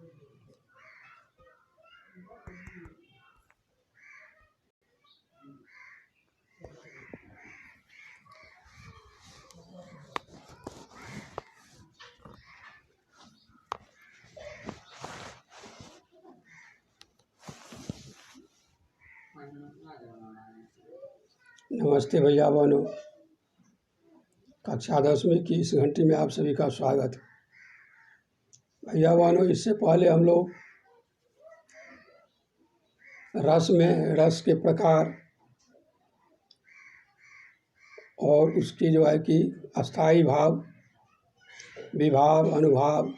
नमस्ते भैया बहनों, कक्षा 10वीं की इस घंटी में आप सभी का स्वागत। भैया बहनों, इससे पहले हम लोग रस के प्रकार और उसकी जो है कि अस्थाई भाव, विभाव, अनुभाव,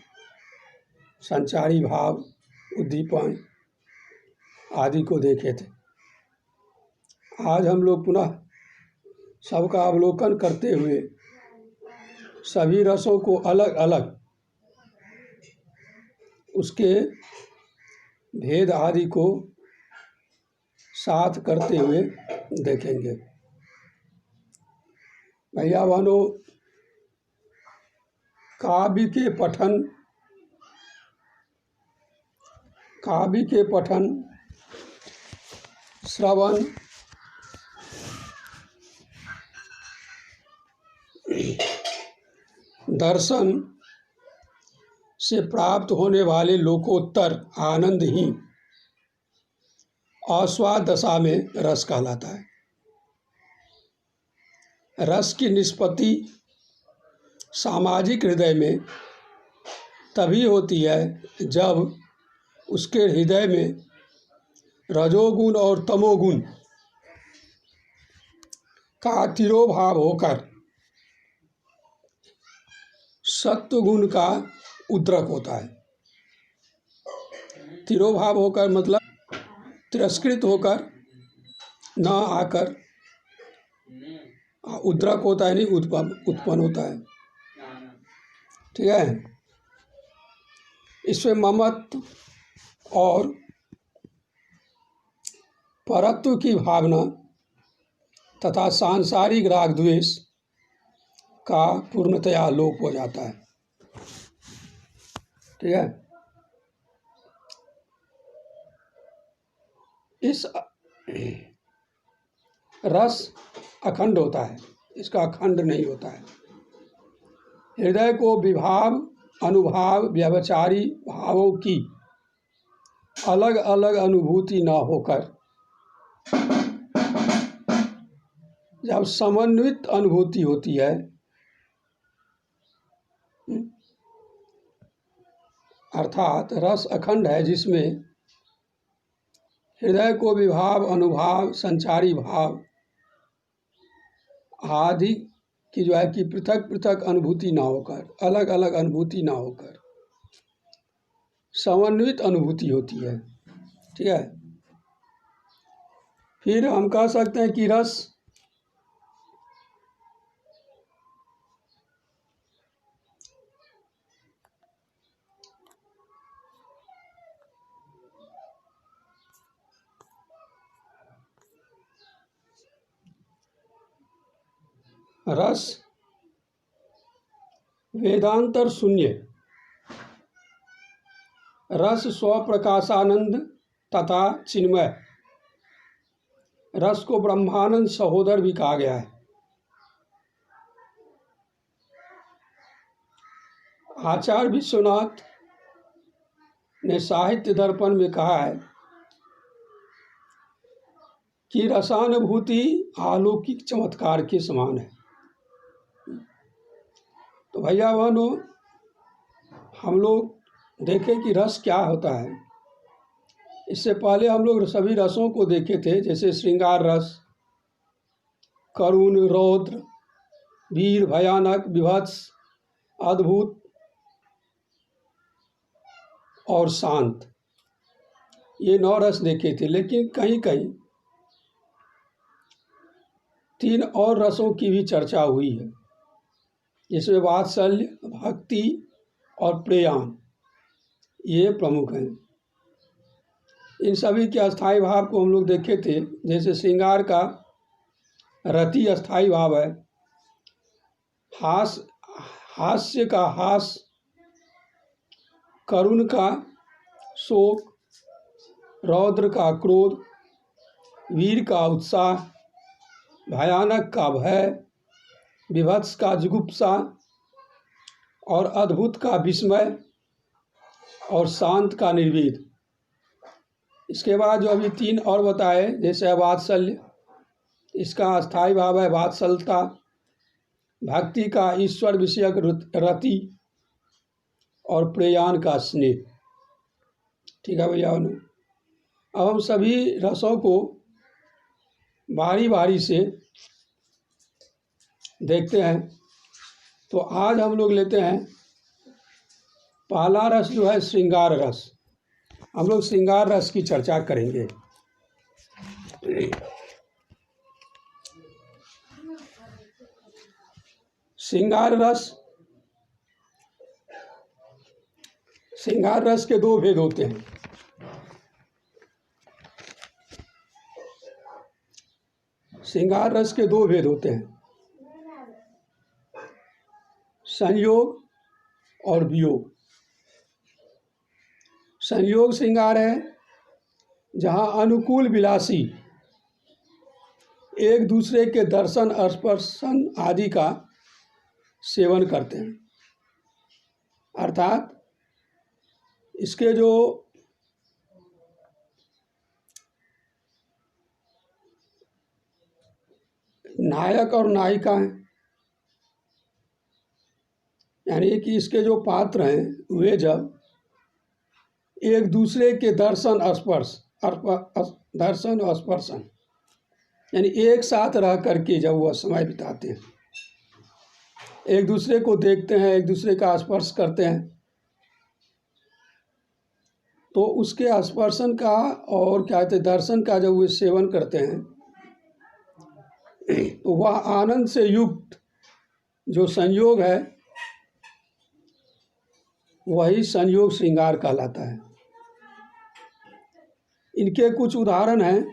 संचारी भाव, उद्दीपन आदि को देखे थे। आज हम लोग पुनः सबका अवलोकन करते हुए सभी रसों को अलग अलग उसके भेद आदि को साथ करते हुए देखेंगे। भैया बहनों, काव्य के पठन, श्रवण, दर्शन से प्राप्त होने वाले लोकोत्तर आनंद ही आस्वाद दशा में रस कहलाता है। रस की निष्पत्ति सामाजिक हृदय में तभी होती है जब उसके हृदय में रजोगुण और तमोगुण का तिरोभाव होकर सत्वगुण का उद्रक होता है। तिरोभाव होकर मतलब तिरस्कृत होकर, न आकर, उद्रक होता है, नहीं उत्पन्न होता है। ठीक है। इसमें ममत्व और परत्व की भावना तथा सांसारिक राग द्वेष का पूर्णतया लोप हो जाता है। ठीक है। इस रस अखंड होता है, इसका अखंड नहीं होता है। हृदय को विभाव, अनुभाव, व्यभिचारी भावों की अलग अलग अनुभूति न होकर जब समन्वित अनुभूति होती है, अर्थात रस अखंड है जिसमें हृदय को विभाव, अनुभाव, संचारी भाव आदि की जो है कि पृथक पृथक अनुभूति ना होकर, अलग अलग अनुभूति ना होकर समन्वित अनुभूति होती है। ठीक है। फिर हम कह सकते हैं कि रस वेदांतर शून्य, रस स्वप्रकाशानंद तथा चिन्मय, रस को ब्रह्मानंद सहोदर भी कहा गया है। आचार्य विश्वनाथ ने साहित्य दर्पण में कहा है कि रसानुभूति अलौकिक चमत्कार के समान है। तो भैया बहनों, हम लोग देखें कि रस क्या होता है। इससे पहले हम लोग सभी रसों को देखे थे, जैसे श्रृंगार रस, करुण, रौद्र, वीर, भयानक, विभत्स, अद्भुत और शांत, ये 9 रस देखे थे। लेकिन कहीं कहीं 3 और रसों की भी चर्चा हुई है, जिसमें वात्सल्य, भक्ति और प्रेम ये प्रमुख हैं। इन सभी के अस्थाई भाव को हम लोग देखे थे। जैसे श्रृंगार का रति अस्थाई भाव है, हास्य का हास, करुण का शोक, रौद्र का क्रोध, वीर का उत्साह, भयानक का भय, विभत्स का जुगुप्सा और अद्भुत का विस्मय और शांत का निर्वेद। इसके बाद जो अभी 3 और बताए, जैसे वात्सल्य, इसका अस्थायी भाव है वात्सलता, भक्ति का ईश्वर विषयक रति और प्रेयान का स्नेह। ठीक है भैया। अब हम सभी रसों को बारी बारी से देखते हैं। तो आज हम लोग लेते हैं पहला रस जो है श्रृंगार रस। हम लोग श्रृंगार रस की चर्चा करेंगे। श्रृंगार रस के 2 भेद होते हैं। श्रृंगार रस के 2 भेद होते हैं, संयोग और वियोग। संयोग श्रृंगार है जहाँ अनुकूल विलासी एक दूसरे के दर्शन स्पर्शन आदि का सेवन करते हैं, अर्थात इसके जो नायक और नायिका हैं, यानी कि इसके जो पात्र हैं, वे जब एक दूसरे के दर्शन और स्पर्शन यानी एक साथ रह करके जब वह समय बिताते हैं, एक दूसरे को देखते हैं, एक दूसरे का स्पर्श करते हैं, तो उसके स्पर्शन का और क्या कहते हैं दर्शन का जब वे सेवन करते हैं, तो वह आनंद से युक्त जो संयोग है वही संयोग श्रृंगार कहलाता है। इनके कुछ उदाहरण हैं,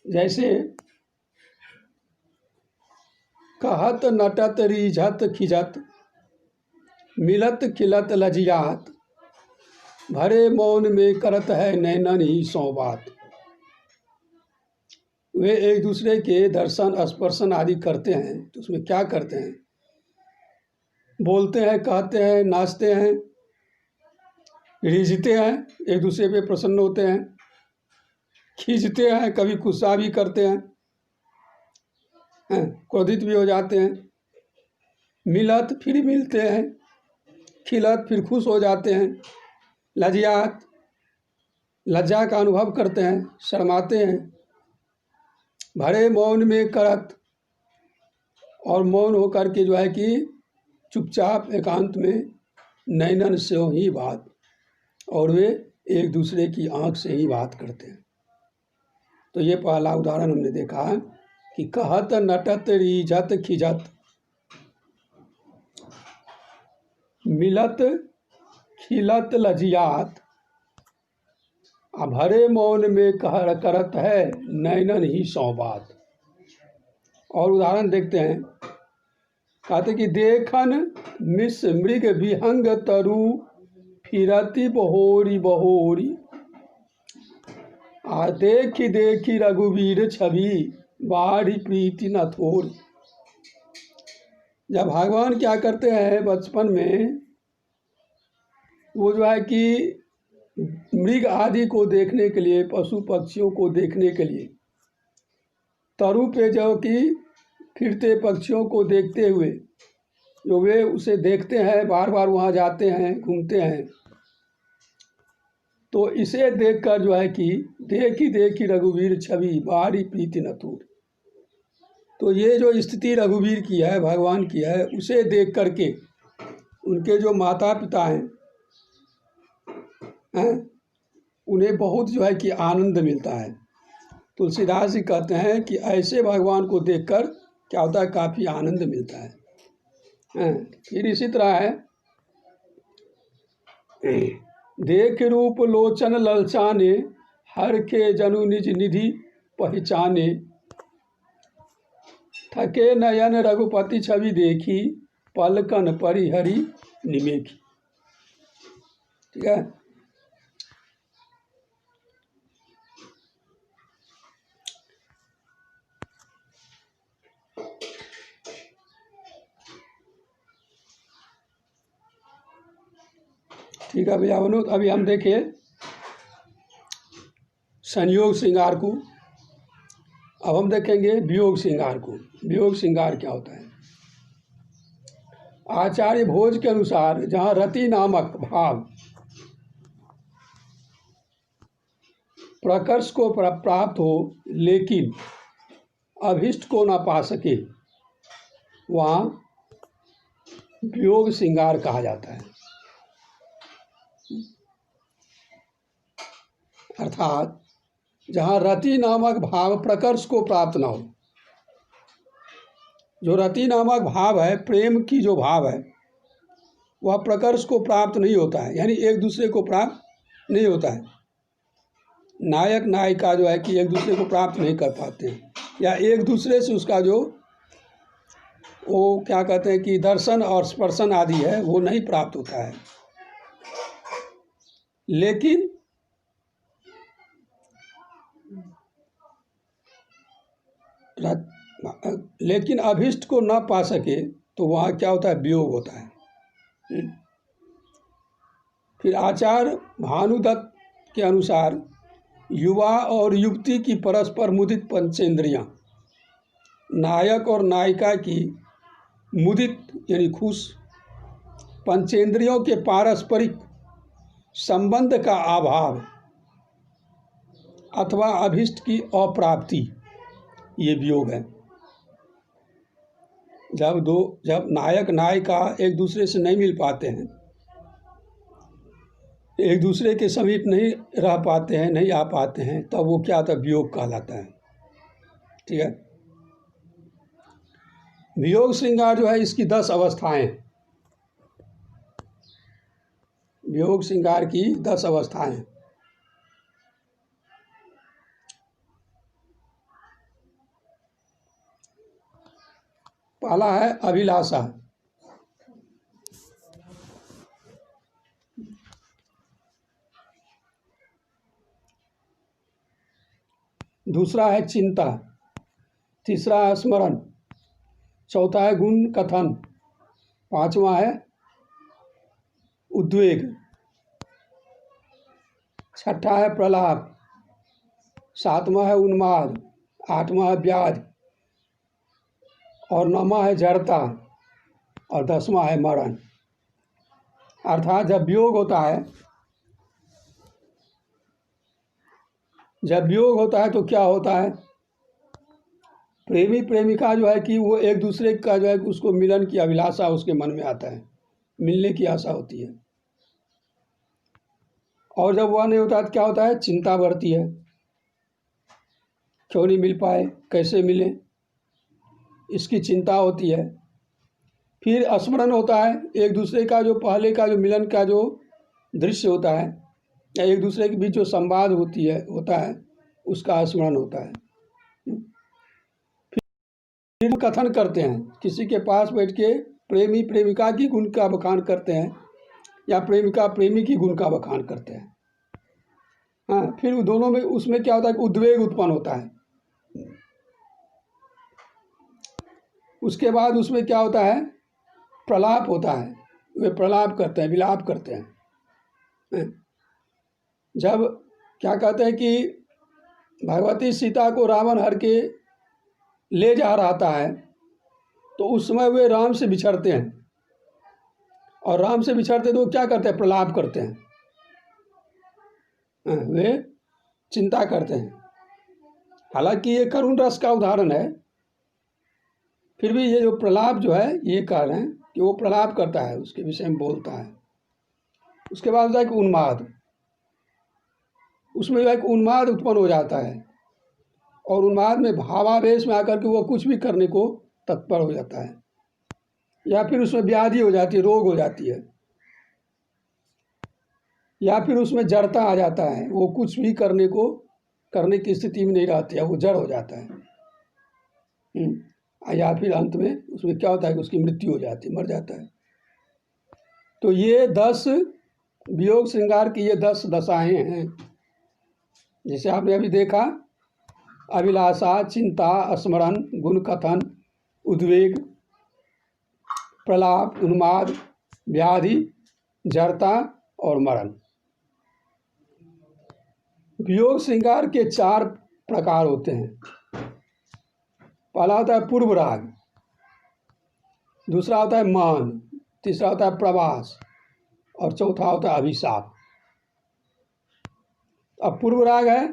जैसे कहत नटत रिझत खिजत, मिलत खिलत लजियात, भरे मौन में करत है नैनन ही सौ बात। वे एक दूसरे के दर्शन स्पर्शन आदि करते हैं, तो उसमें क्या करते हैं, बोलते हैं, कहते हैं, नाचते हैं, रिझते हैं, एक दूसरे पे प्रसन्न होते हैं, खींचते हैं, कभी गुस्सा भी करते हैं, क्रोधित भी हो जाते हैं, मिलत फिर मिलते हैं, खिलत फिर खुश हो जाते हैं, लजियात लज्जा का अनुभव करते हैं, शर्माते हैं, भरे मौन में करत और मौन होकर के जो है कि चुपचाप एकांत में नैनन से ही बात, और वे एक दूसरे की आंख से ही बात करते हैं। तो ये पहला उदाहरण हमने देखा है कि कहत नटत रिझत खिजत, मिलत खिलत लजियात, भरे मौन में कहर करत है नैनन ही सौ बात। और उदाहरण देखते हैं, कहते कि देखन मिस मृग विहंग तरु, फिरती बहोरी बहोरी, देखी देखी रघुवीर छवि, बाढ़ी प्रीति न थोरी। जब भगवान क्या करते हैं बचपन में, वो जो है कि मृग आदि को देखने के लिए, पशु पक्षियों को देखने के लिए तरु पे जो कि फिरते पक्षियों को देखते हुए जो वे उसे देखते हैं, बार बार वहाँ जाते हैं, घूमते हैं, तो इसे देखकर जो है कि देखी देखी रघुवीर छवि, बारी प्रीति न थोरी। तो ये जो स्थिति रघुवीर की है, भगवान की है, उसे देख करके उनके जो माता पिता हैं उन्हें बहुत जो है कि आनंद मिलता है। तुलसीदास जी कहते हैं कि ऐसे भगवान को देखकर क्या होता है, काफ़ी आनंद मिलता है। फिर इसी तरह है, देख रूप लोचन ललचाने, हर के जनु निज निधि पहचाने, थके नयन रघुपति छवि देखी, पलकन परिहरी निमेखी। ठीक है। ठीक है भैया बनो, अभी हम देखें संयोग श्रृंगार को। अब हम देखेंगे वियोग श्रृंगार को। वियोग श्रृंगार क्या होता है? आचार्य भोज के अनुसार जहाँ रति नामक भाव प्रकर्ष को प्राप्त हो लेकिन अभिष्ट को ना पा सके, वहाँ वियोग श्रृंगार कहा जाता है। अर्थात जहाँ रति नामक भाव प्रकर्ष को प्राप्त ना हो, जो रति नामक भाव है, प्रेम की जो भाव है, वह प्रकर्ष को प्राप्त नहीं होता है, यानी एक दूसरे को प्राप्त नहीं होता है। नायक नायिका जो है कि एक दूसरे को प्राप्त नहीं कर पाते हैं, या एक दूसरे से उसका जो वो क्या कहते हैं कि दर्शन और स्पर्शन आदि है वो नहीं प्राप्त होता है। लेकिन अभिष्ट को ना पा सके तो वहाँ क्या होता है? वियोग होता है। फिर आचार्य भानुदत्त के अनुसार युवा और युवती की परस्पर मुदित पंचेंद्रियाँ, नायक और नायिका की मुदित यानी खुश पंचेंद्रियों के पारस्परिक संबंध का अभाव अथवा अभिष्ट की अप्राप्ति, ये वियोग है। जब नायक नायिका एक दूसरे से नहीं मिल पाते हैं, एक दूसरे के समीप नहीं रह पाते हैं, नहीं आ पाते हैं, तब वो क्या था? वियोग कहलाता है। ठीक है। वियोग श्रृंगार जो है इसकी 10 अवस्थाएं। वियोग श्रृंगार की 10 अवस्थाएं। पहला है अभिलाषा, दूसरा है चिंता, तीसरा है स्मरण, चौथा है गुण कथन, पांचवा है उद्वेग, छठा है प्रलाप, सातवां है उन्माद, आठवां है व्याध, और नौवां है जड़ता, और 10वां है मरण। अर्थात जब वियोग होता है तो क्या होता है? प्रेमी प्रेमिका जो है कि वो एक दूसरे का जो है उसको मिलन की अभिलाषा उसके मन में आता है, मिलने की आशा होती है। और जब वह नहीं होता तो क्या होता है? चिंता बढ़ती है, क्यों नहीं मिल पाए, कैसे मिले, इसकी चिंता होती है। फिर स्मरण होता है, एक दूसरे का जो पहले का जो मिलन का जो दृश्य होता है या एक दूसरे के बीच जो संवाद होता है उसका स्मरण होता है। फिर कथन करते हैं, किसी के पास बैठ के प्रेमी प्रेमिका की गुण का बखान करते हैं या प्रेमिका प्रेमी की गुण का बखान करते हैं। हाँ, फिर दोनों में उसमें क्या होता है कि उद्वेग उत्पन्न होता है। उसके बाद उसमें क्या होता है? प्रलाप होता है, वे प्रलाप करते हैं, विलाप करते हैं। जब क्या कहते हैं कि भगवती सीता को रावण हर के ले जा रहा है तो उस समय वे राम से बिछड़ते हैं, और राम से बिछड़ते तो क्या करते हैं? प्रलाप करते हैं, वे चिंता करते हैं। हालांकि ये करुण रस का उदाहरण है, फिर भी ये जो प्रलाप जो है ये कारण है कि वो प्रलाप करता है, उसके विषय में बोलता है। उसके बाद होता है कि उन्माद, उसमें जो है कि उन्माद उत्पन्न हो जाता है, और उन्माद में भावावेश में आकर के वो कुछ भी करने को तत्पर हो जाता है, या फिर उसमें व्याधि हो जाती है, रोग हो जाती है, या फिर उसमें जड़ता आ जाता है, वो कुछ भी करने की स्थिति में नहीं रहती है, वो जड़ हो जाता है। या फिर अंत में उसमें क्या होता है कि उसकी मृत्यु हो जाती है, मर जाता है। तो ये 10 वियोग श्रृंगार की ये 10 दशाएं हैं, जैसे आपने अभी देखा। अभिलाषा, चिंता, स्मरण, गुण कथन, उद्वेग, प्रलाप, उन्माद, व्याधि, जड़ता और मरण। वियोग श्रृंगार के 4 प्रकार होते हैं। पहला होता है पूर्व राग, दूसरा होता है मान, तीसरा होता है प्रवास और चौथा होता है अभिशाप। अब पूर्व राग है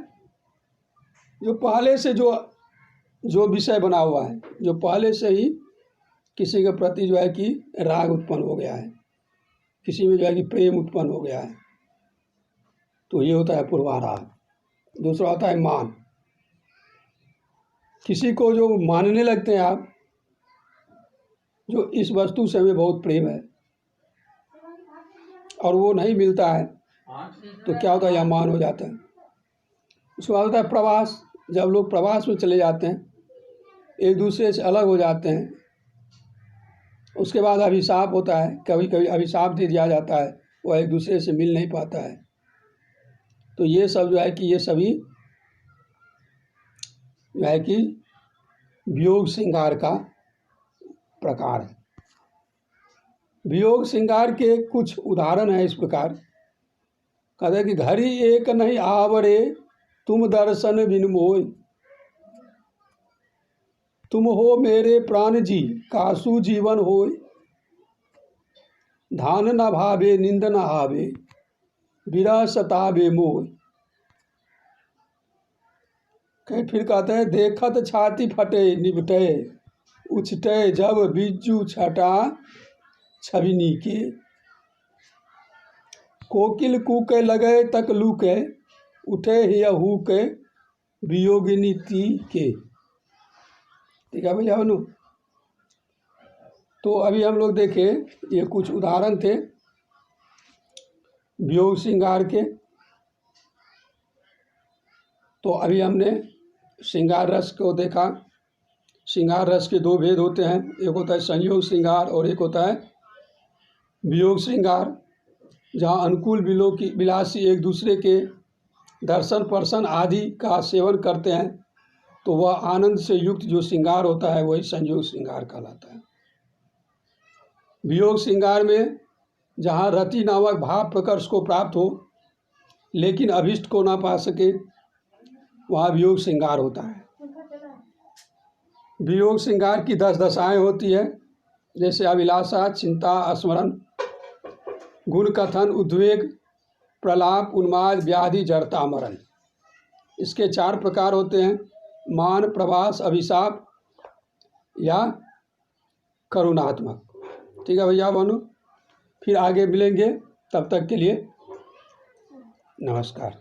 जो पहले से जो विषय बना हुआ है, जो पहले से ही किसी के प्रति जो है कि राग उत्पन्न हो गया है, किसी में जो है कि प्रेम उत्पन्न हो गया है, तो ये होता है पूर्वाराग। दूसरा होता है मान, किसी को जो मानने लगते हैं आप, जो इस वस्तु से हमें बहुत प्रेम है और वो नहीं मिलता है, तो क्या होता है, यह मान हो जाता है। उसके बाद होता है प्रवास, जब लोग प्रवास में चले जाते हैं, एक दूसरे से अलग हो जाते हैं। उसके बाद अभिशाप होता है, कभी कभी अभिशाप दे दिया जाता है, वह एक दूसरे से मिल नहीं पाता है। तो ये सब जो है कि ये सभी जो है कि वियोग श्रृंगार का प्रकार है। वियोग श्रृंगार के कुछ उदाहरण हैं इस प्रकार। कहते हैं कि घड़ी एक नहीं आवरे तुम दर्शन बिन मोय, तुम हो मेरे प्राण जी कासु जीवन होय, धान न भावे निंद न आवे विरह सतावे मोय। फिर कहते हैं देखत छाती फटे निबटे उछटे जब बिज्जू छटा छविनी के, कोकिल कूके लगे तक लूके उठे हियहू के वियोगिनी ती के। ठीक है भैया बनो। तो अभी हम लोग देखें, ये कुछ उदाहरण थे वियोग श्रृंगार के। तो अभी हमने श्रृंगार रस को देखा। श्रृंगार रस के 2 भेद होते हैं, एक होता है संयोग श्रृंगार और एक होता है वियोग श्रृंगार। जहाँ अनुकूल विलासी एक दूसरे के दर्शन पर्शन आदि का सेवन करते हैं, तो वह आनंद से युक्त जो श्रृंगार होता है वही संयोग श्रृंगार कहलाता है। वियोग श्रृंगार में जहाँ रति नामक भाव प्रकर्ष को प्राप्त हो लेकिन अभिष्ट को ना पा सके, वहाँ वियोग श्रृंगार होता है। वियोग श्रृंगार की 10 दशाएं होती है, जैसे अभिलाषा, चिंता, स्मरण, गुण कथन, उद्वेग, प्रलाप, उन्माद, व्याधि, जड़ता, मरण। इसके 4 प्रकार होते हैं, मान, प्रवास, अभिशाप या करुणात्मक। ठीक है भैया बहनों, फिर आगे मिलेंगे, तब तक के लिए नमस्कार।